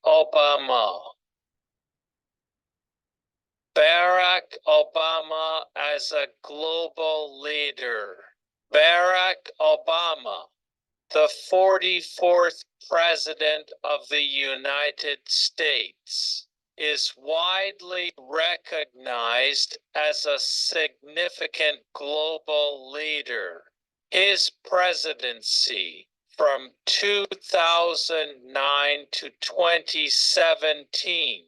Obama. Barack Obama as a global leader. Barack Obama, the 44th President of the United States, is widely recognized as a significant global leader. His presidency from 2009 to 2017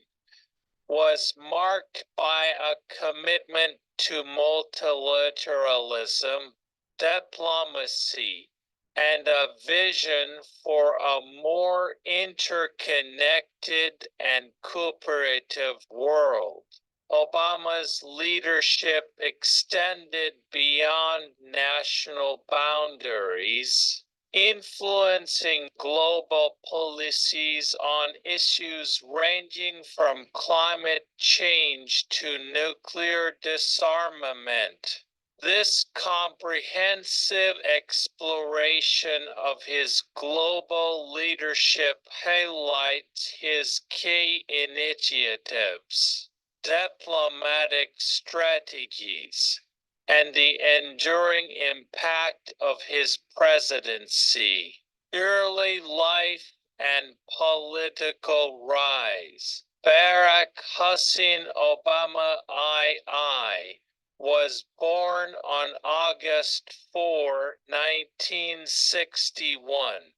was marked by a commitment to multilateralism, diplomacy, and a vision for a more interconnected and cooperative world. Obama's leadership extended beyond national boundaries, influencing global policies on issues ranging from climate change to nuclear disarmament. This comprehensive exploration of his global leadership highlights his key initiatives, diplomatic strategies, and the enduring impact of his presidency. Early life and political rise. Barack Hussein Obama II was born on August 4, 1961,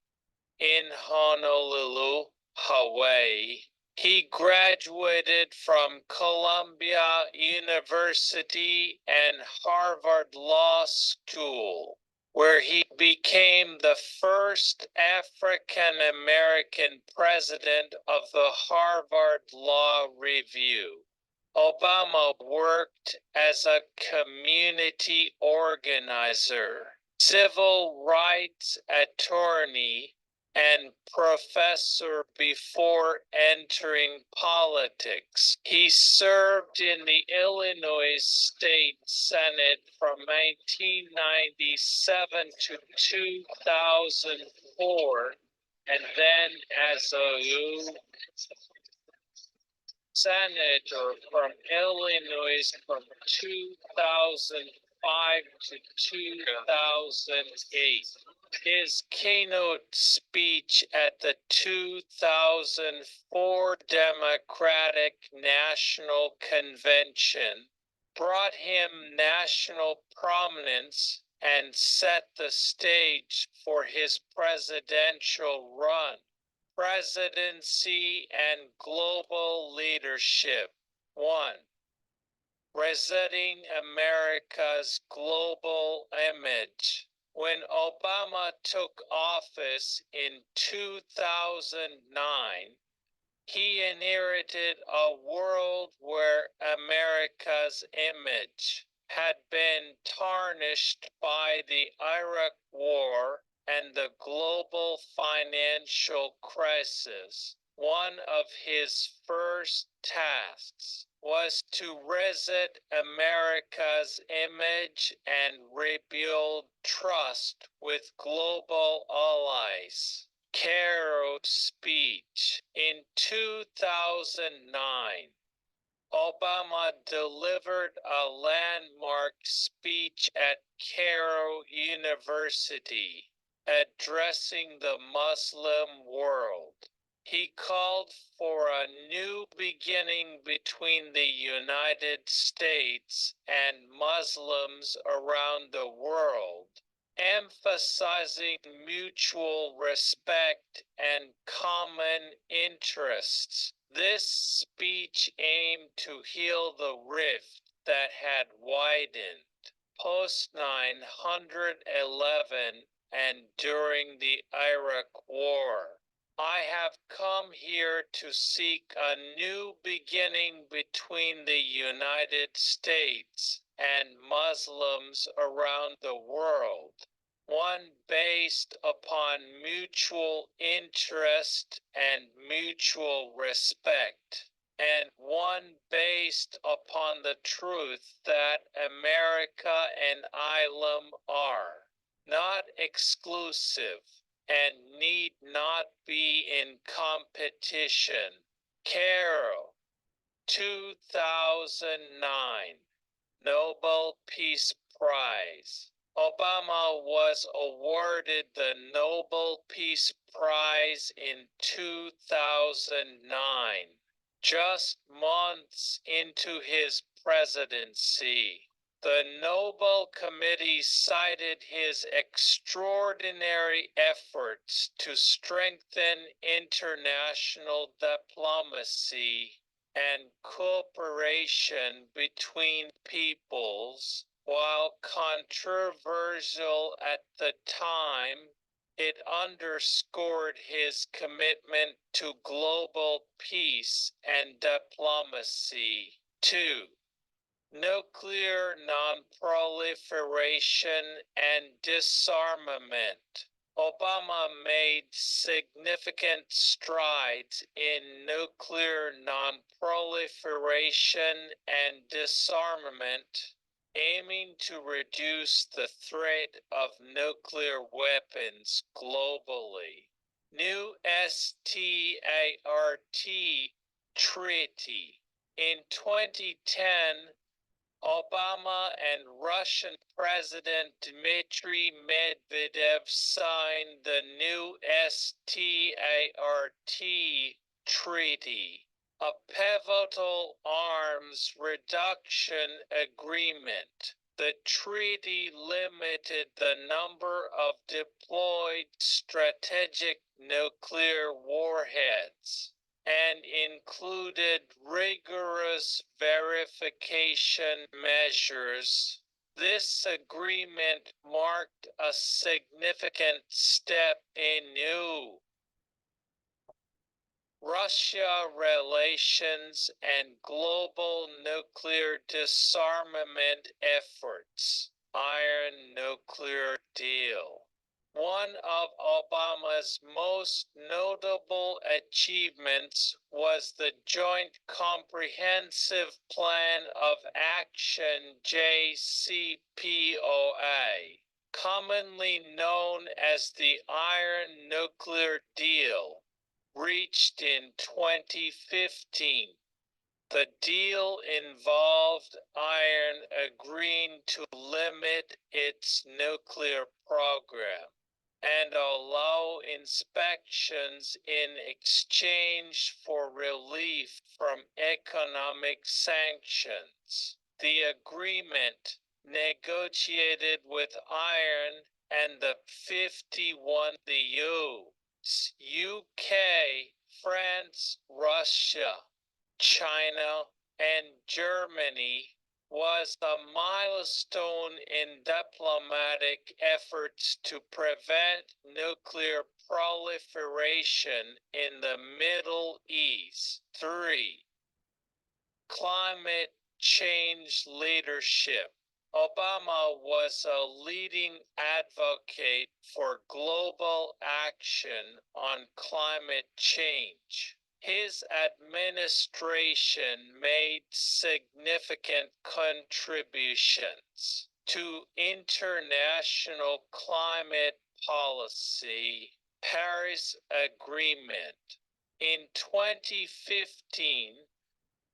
in Honolulu, Hawaii. He graduated from Columbia University and Harvard Law School, where he became the first African American president of the Harvard Law Review. Obama worked as a community organizer, civil rights attorney, and professor before entering politics. He served in the Illinois State Senate from 1997 to 2004, and then as a senator from Illinois from 2005 to 2008. His keynote speech at the 2004 Democratic National Convention brought him national prominence and set the stage for his presidential run. Presidency and global leadership. 1. Resetting America's global image. When Obama took office in 2009, he inherited a world where America's image had been tarnished by the Iraq War and the global financial crisis. One of his first tasks was to reset America's image and rebuild trust with global allies. Cairo speech. In 2009, Obama delivered a landmark speech at Cairo University, addressing the Muslim world. He called for a new beginning between the United States and Muslims around the world, emphasizing mutual respect and common interests. This speech aimed to heal the rift that had widened post 9/11 and during the Iraq War. I have come here to seek a new beginning between the United States and Muslims around the world, one based upon mutual interest and mutual respect, and one based upon the truth that America and Islam are not exclusive, and need not be in competition. Carol, 2009 Nobel Peace Prize. Obama was awarded the Nobel Peace Prize in 2009, just months into his presidency. The Nobel Committee cited his extraordinary efforts to strengthen international diplomacy and cooperation between peoples. While controversial at the time, it underscored his commitment to global peace and diplomacy. 2. Nuclear nonproliferation and disarmament. Obama made significant strides in nuclear nonproliferation and disarmament, aiming to reduce the threat of nuclear weapons globally. New START treaty. In 2010, Obama and Russian President Dmitry Medvedev signed the new START treaty, a pivotal arms reduction agreement. The treaty limited the number of deployed strategic nuclear warheads and included rigorous verification measures. This agreement marked a significant step in new Russia relations and global nuclear disarmament efforts. Iran nuclear deal. One of Obama's most notable achievements was the Joint Comprehensive Plan of Action JCPOA, commonly known as the Iran nuclear deal, reached in 2015. The deal involved Iran agreeing to limit its nuclear program and allow inspections in exchange for relief from economic sanctions. The agreement, negotiated with Iran and the 51 the US, UK, France, Russia, China, and Germany, was a milestone in diplomatic efforts to prevent nuclear proliferation in the Middle East. 3. Climate change leadership. Obama was a leading advocate for global action on climate change. His administration made significant contributions to international climate policy. Paris Agreement. In 2015,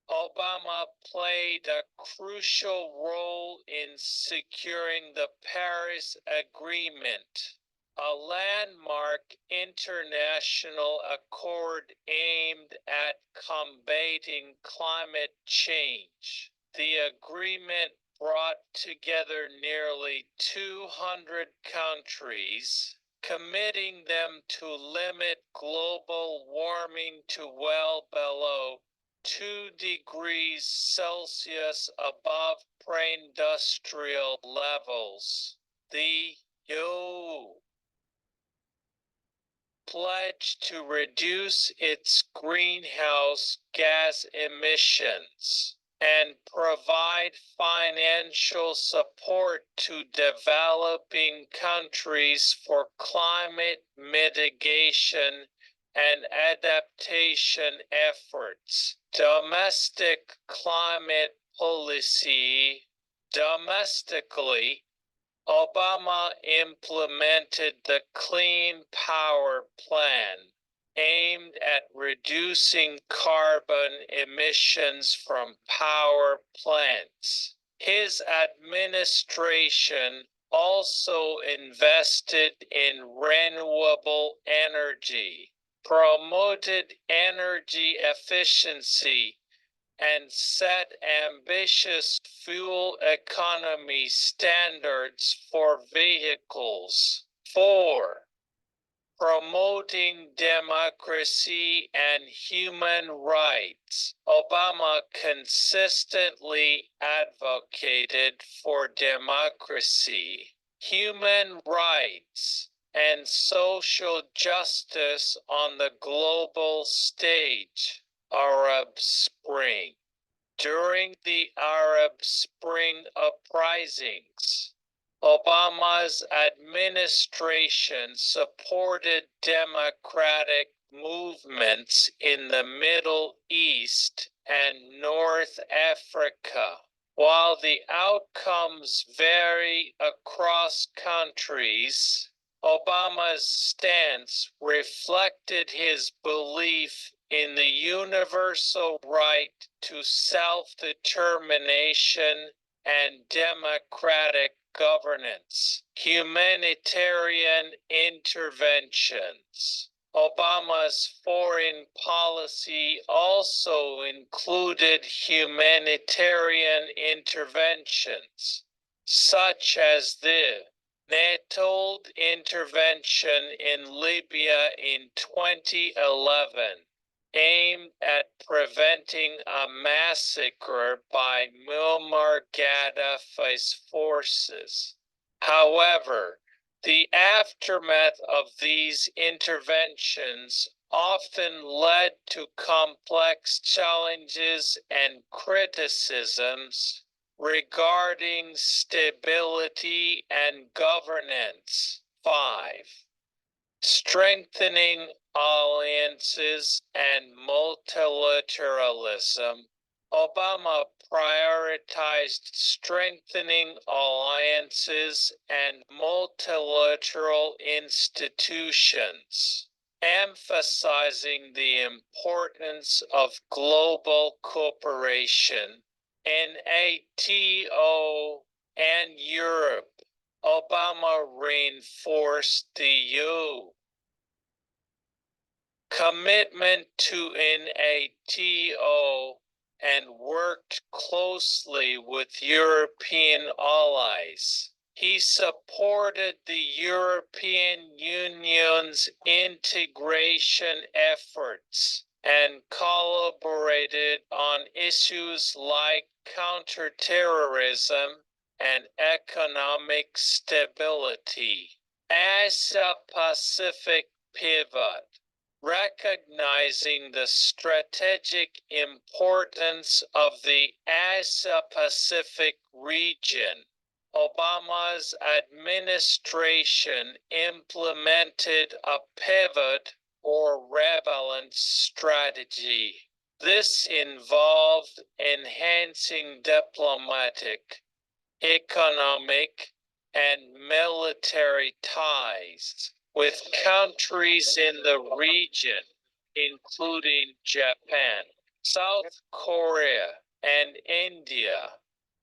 Obama played a crucial role in securing the Paris Agreement, a landmark international accord aimed at combating climate change. The agreement brought together nearly 200 countries, committing them to limit global warming to well below 2 degrees Celsius above pre-industrial levels. The EU pledged to reduce its greenhouse gas emissions and provide financial support to developing countries for climate mitigation and adaptation efforts. Domestic climate policy. Domestically, Obama implemented the Clean Power Plan, aimed at reducing carbon emissions from power plants. His administration also invested in renewable energy, promoted energy efficiency, and set ambitious fuel economy standards for vehicles. 4. Promoting democracy and human rights. Obama consistently advocated for democracy, human rights, and social justice on the global stage. Arab Spring. During the Arab Spring uprisings, Obama's administration supported democratic movements in the Middle East and North Africa. While the outcomes vary across countries, Obama's stance reflected his belief in the universal right to self-determination and democratic governance. Humanitarian interventions. Obama's foreign policy also included humanitarian interventions, such as the NATO intervention in Libya in 2011, aimed at preventing a massacre by Muammar Gaddafi's forces. However, the aftermath of these interventions often led to complex challenges and criticisms regarding stability and governance. 5. Strengthening alliances and multilateralism. Obama prioritized strengthening alliances and multilateral institutions, emphasizing the importance of global cooperation. NATO and Europe. Obama reinforced the EU commitment to NATO and worked closely with European allies. He supported the European Union's integration efforts and collaborated on issues like counterterrorism and economic stability. Asia-Pacific pivot. Recognizing the strategic importance of the Asia-Pacific region, Obama's administration implemented a pivot or rebalance strategy. This involved enhancing diplomatic, economic, and military ties with countries in the region, including Japan, South Korea, and India,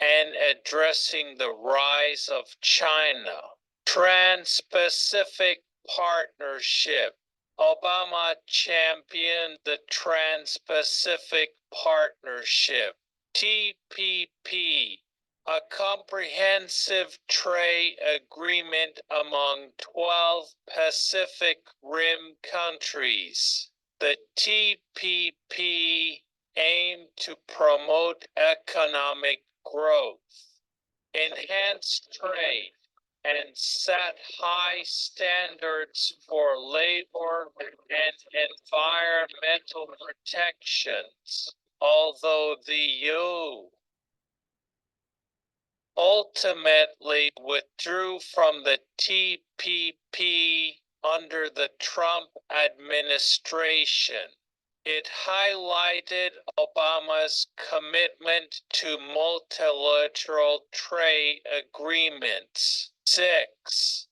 and addressing the rise of China. Trans-Pacific Partnership. Obama championed the Trans-Pacific Partnership, TPP, a comprehensive trade agreement among 12 Pacific Rim countries. The TPP aimed to promote economic growth, enhance trade, and set high standards for labor and environmental protections. Although the EU ultimately withdrew from the TPP under the Trump administration, It highlighted Obama's commitment to multilateral trade agreements. 6.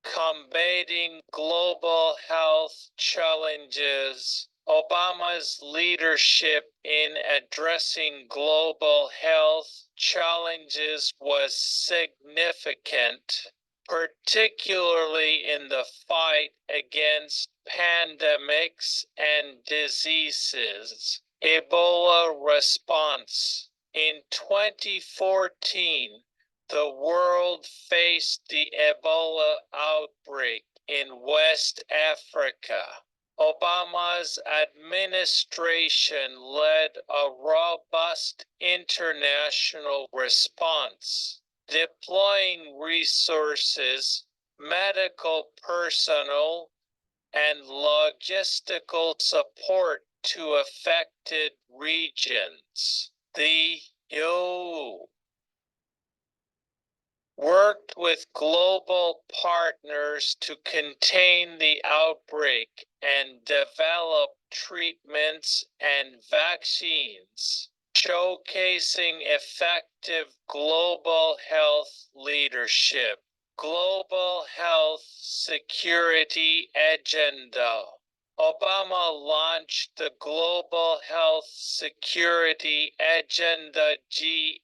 Combating global health challenges. Obama's leadership in addressing global health challenges was significant, particularly in the fight against pandemics and diseases. Ebola response. In 2014, the world faced the Ebola outbreak in West Africa. Obama's administration led a robust international response, deploying resources, medical personnel, and logistical support to affected regions. The EU worked with global partners to contain the outbreak and develop treatments and vaccines, showcasing effective global health leadership. Global Health Security Agenda. Obama launched the Global Health Security Agenda (GHSA)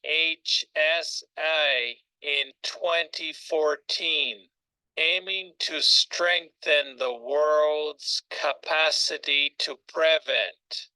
in 2014, aiming to strengthen the world's capacity to prevent,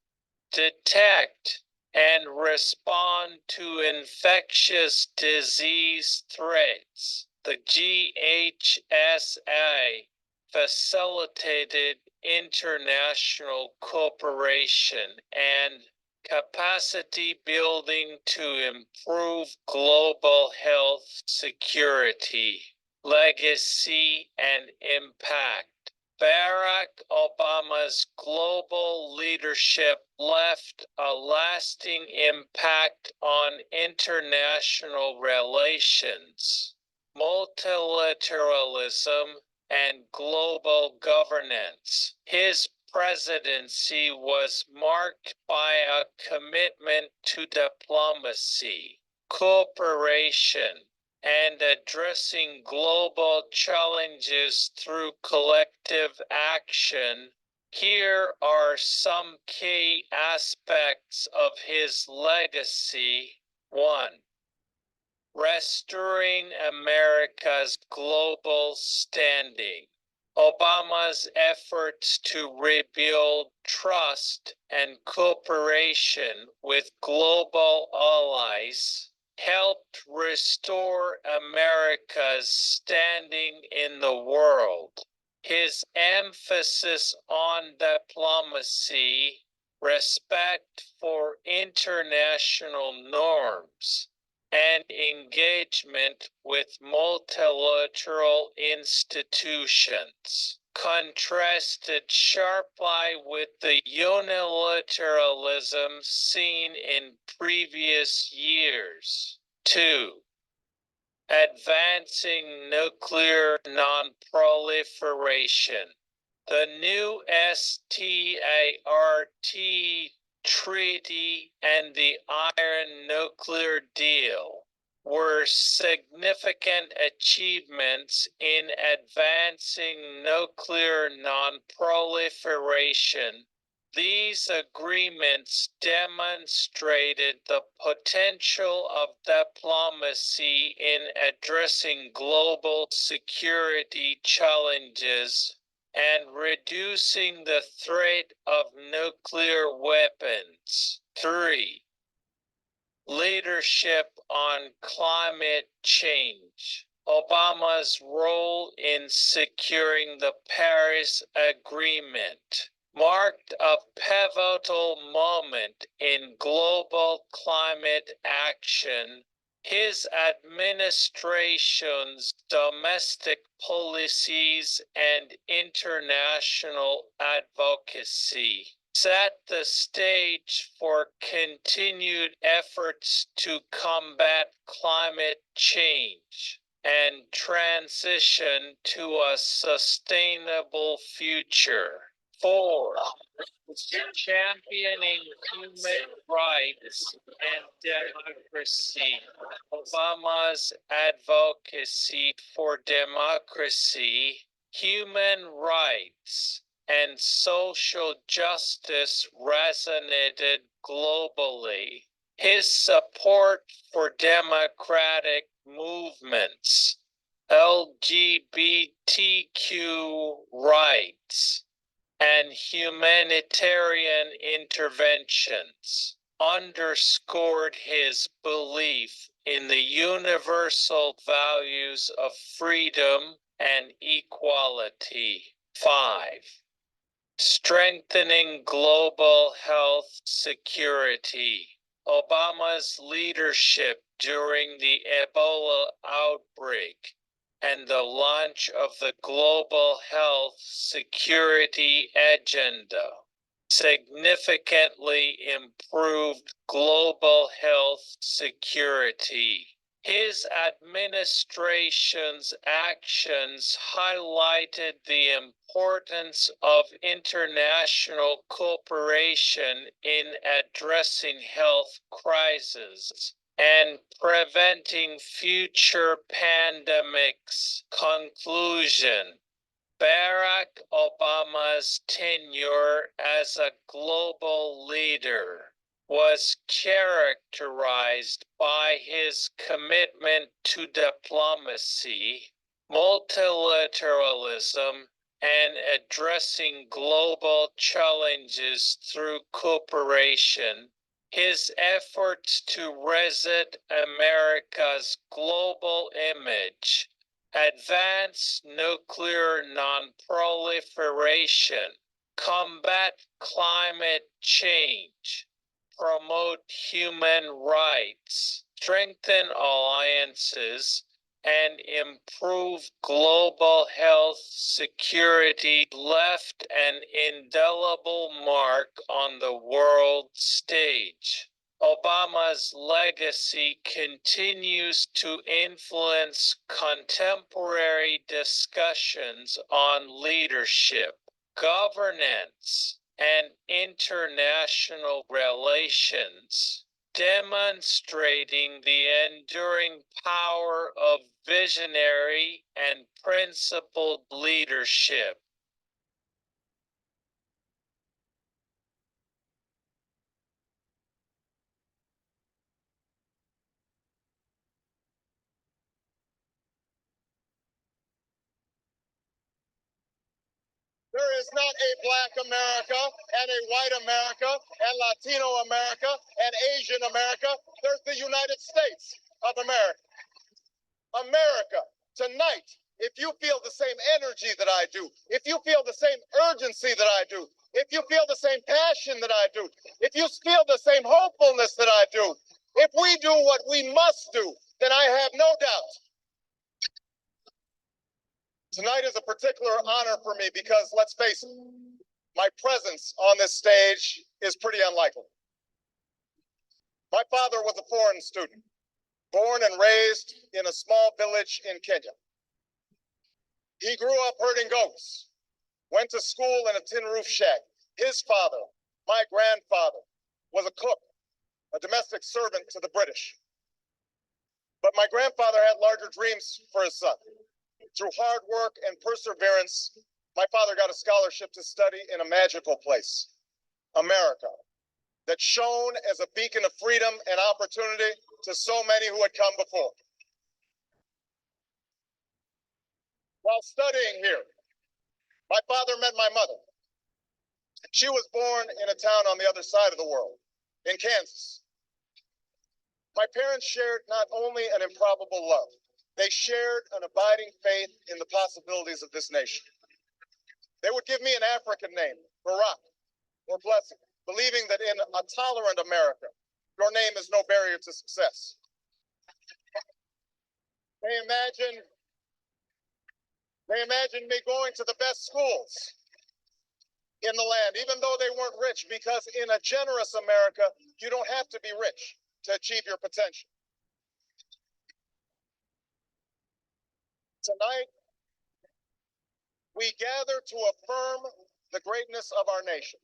detect, and respond to infectious disease threats. The GHSA facilitated international cooperation and capacity building to improve global health security, legacy, and impact. Barack Obama's global leadership left a lasting impact on international relations, multilateralism, and global governance. His presidency was marked by a commitment to diplomacy, cooperation, and addressing global challenges through collective action. Here are some key aspects of his legacy. 1. Restoring America's global standing. Obama's efforts to rebuild trust and cooperation with global allies helped restore America's standing in the world. His emphasis on diplomacy, respect for international norms, and engagement with multilateral institutions contrasted sharply with the unilateralism seen in previous years. 2. Advancing nuclear non-proliferation. The new START Treaty and the Iran nuclear deal were significant achievements in advancing nuclear non-proliferation. These agreements demonstrated the potential of diplomacy in addressing global security challenges and reducing the threat of nuclear weapons. 3. Leadership on climate change. Obama's role in securing the Paris Agreement marked a pivotal moment in global climate action. His administration's domestic policies and international advocacy set the stage for continued efforts to combat climate change and transition to a sustainable future. 4. Championing human rights and democracy. Obama's advocacy for democracy, human rights, and social justice resonated globally. His support for democratic movements, LGBTQ rights, and humanitarian interventions underscored his belief in the universal values of freedom and equality. 5. Strengthening global health security. Obama's leadership during the Ebola outbreak and the launch of the Global Health Security Agenda significantly improved global health security. His administration's actions highlighted the importance of international cooperation in addressing health crises and preventing future pandemics. Conclusion: Barack Obama's tenure as a global leader was characterized by his commitment to diplomacy, multilateralism, and addressing global challenges through cooperation. His efforts to reset America's global image, advance nuclear non-proliferation, combat climate change, promote human rights, strengthen alliances, and improve global health security left an indelible mark on the world stage. Obama's legacy continues to influence contemporary discussions on leadership, governance, and international relations, demonstrating the enduring power of visionary and principled leadership. There is not a Black America and a white America and Latino America and Asian America. There's the United States of America. America, tonight, if you feel the same energy that I do, if you feel the same urgency that I do, if you feel the same passion that I do, if you feel the same hopefulness that I do, if we do what we must do, then I have no doubt. Tonight is a particular honor for me because, let's face it, my presence on this stage is pretty unlikely. My father was a foreign student, born and raised in a small village in Kenya. He grew up herding goats, went to school in a tin roof shack. His father, my grandfather, was a cook, a domestic servant to the British. But my grandfather had larger dreams for his son. Through hard work and perseverance, my father got a scholarship to study in a magical place, America, that shone as a beacon of freedom and opportunity to so many who had come before. While studying here, my father met my mother. She was born in a town on the other side of the world, in Kansas. My parents shared not only an improbable love, they shared an abiding faith in the possibilities of this nation. They would give me an African name, Barack, or Blessing, believing that in a tolerant America, your name is no barrier to success. They imagined me going to the best schools in the land, even though they weren't rich, because in a generous America, you don't have to be rich to achieve your potential. Tonight, we gather to affirm the greatness of our nation.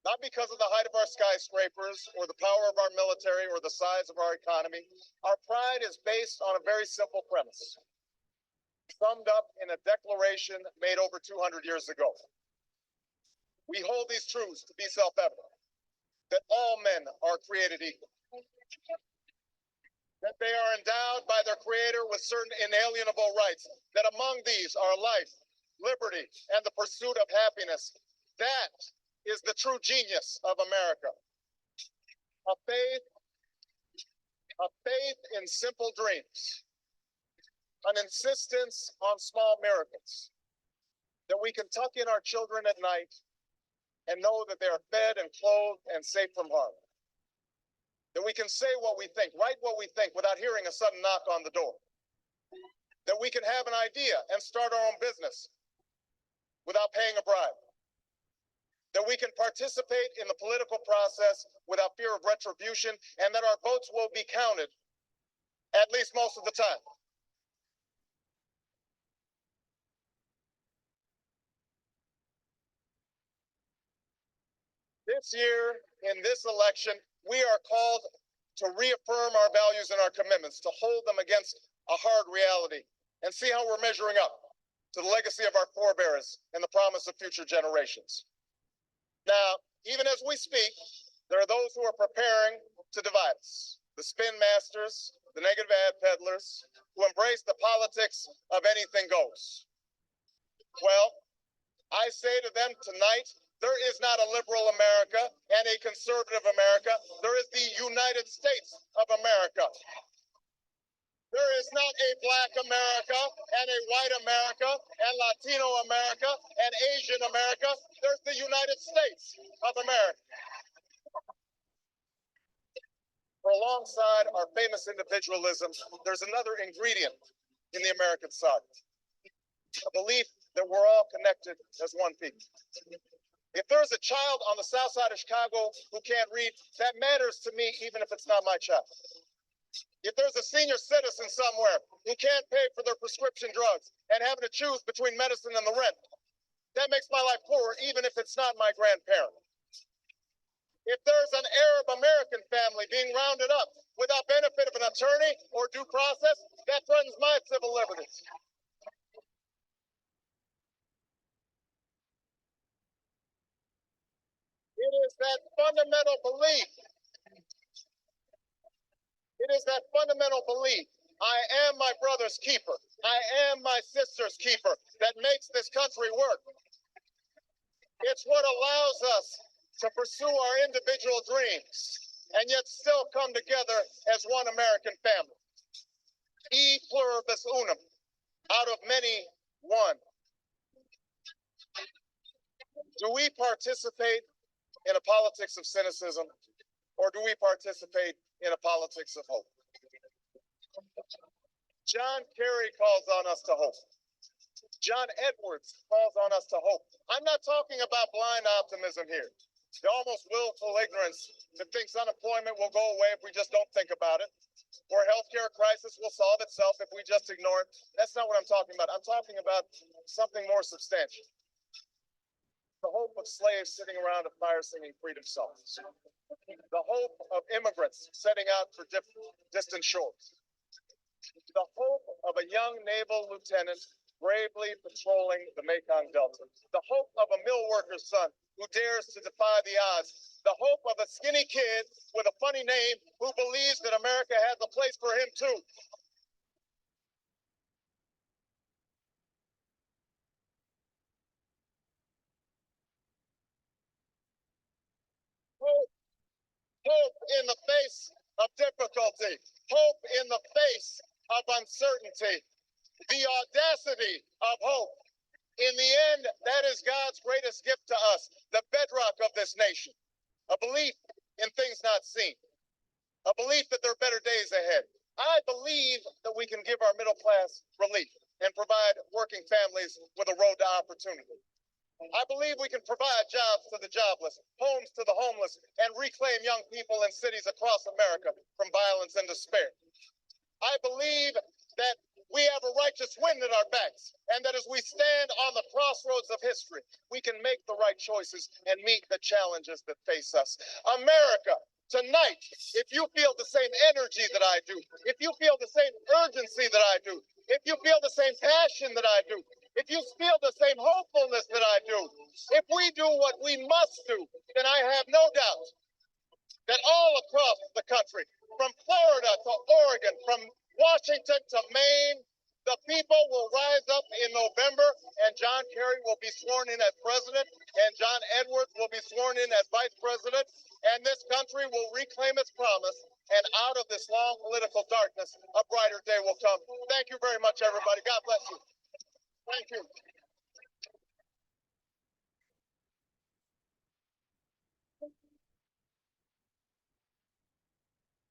Not because of the height of our skyscrapers or the power of our military or the size of our economy. Our pride is based on a very simple premise, summed up in a declaration made over 200 years ago. We hold these truths to be self-evident, that all men are created equal, that they are endowed by their Creator with certain inalienable rights, that among these are life, liberty, and the pursuit of happiness. That is the true genius of America. A faith in simple dreams, an insistence on small miracles, that we can tuck in our children at night and know that they are fed and clothed and safe from harm. That we can say what we think, write what we think without hearing a sudden knock on the door. That we can have an idea and start our own business without paying a bribe. That we can participate in the political process without fear of retribution, and that our votes will be counted, at least most of the time. This year, in this election, we are called to reaffirm our values and our commitments, to hold them against a hard reality, and see how we're measuring up to the legacy of our forebears and the promise of future generations. Now, even as we speak, there are those who are preparing to divide us. The spin masters, the negative ad peddlers, who embrace the politics of anything goes. Well, I say to them tonight, there is not a liberal America and a conservative America. There is the United States of America. There is not a Black America and a white America and Latino America and Asian America. There's the United States of America. For alongside our famous individualism, there's another ingredient in the American side, a belief that we're all connected as one people. If there's a child on the south side of Chicago who can't read, that matters to me, even if it's not my child. If there's a senior citizen somewhere who can't pay for their prescription drugs and having to choose between medicine and the rent, that makes my life poorer, even if it's not my grandparent. If there's an Arab American family being rounded up without benefit of an attorney or due process, that threatens my civil liberties. It is that fundamental belief. It is that fundamental belief. I am my brother's keeper. I am my sister's keeper that makes this country work. It's what allows us to pursue our individual dreams and yet still come together as one American family. E pluribus unum, out of many, one. Do we participate in a politics of cynicism, or do we participate in a politics of hope? John Kerry calls on us to hope. John Edwards calls on us to hope. I'm not talking about blind optimism here, the almost willful ignorance that thinks unemployment will go away if we just don't think about it, or healthcare crisis will solve itself if we just ignore it. That's not what I'm talking about. I'm talking about something more substantial. The hope of slaves sitting around a fire singing freedom songs. The hope of immigrants setting out for distant shores. The hope of a young naval lieutenant bravely patrolling the Mekong Delta. The hope of a mill worker's son who dares to defy the odds. The hope of a skinny kid with a funny name who believes that America has a place for him too. Hope in the face of difficulty. Hope in the face of uncertainty. The audacity of hope. In the end, that is God's greatest gift to us, the bedrock of this nation. A belief in things not seen. A belief that there are better days ahead. I believe that we can give our middle class relief and provide working families with a road to opportunity. I believe we can provide jobs to the jobless, homes to the homeless, and reclaim young people in cities across America from violence and despair. I believe that we have a righteous wind at our backs, and that as we stand on the crossroads of history, we can make the right choices and meet the challenges that face us. America, tonight, if you feel the same energy that I do, if you feel the same urgency that I do, if you feel the same passion that I do, if you feel the same hopefulness that I do, if we do what we must do, then I have no doubt that all across the country, from Florida to Oregon, from Washington to Maine, the people will rise up in November, and John Kerry will be sworn in as president, and John Edwards will be sworn in as vice president, and this country will reclaim its promise, and out of this long political darkness, a brighter day will come. Thank you very much, everybody. God bless you. Thank you.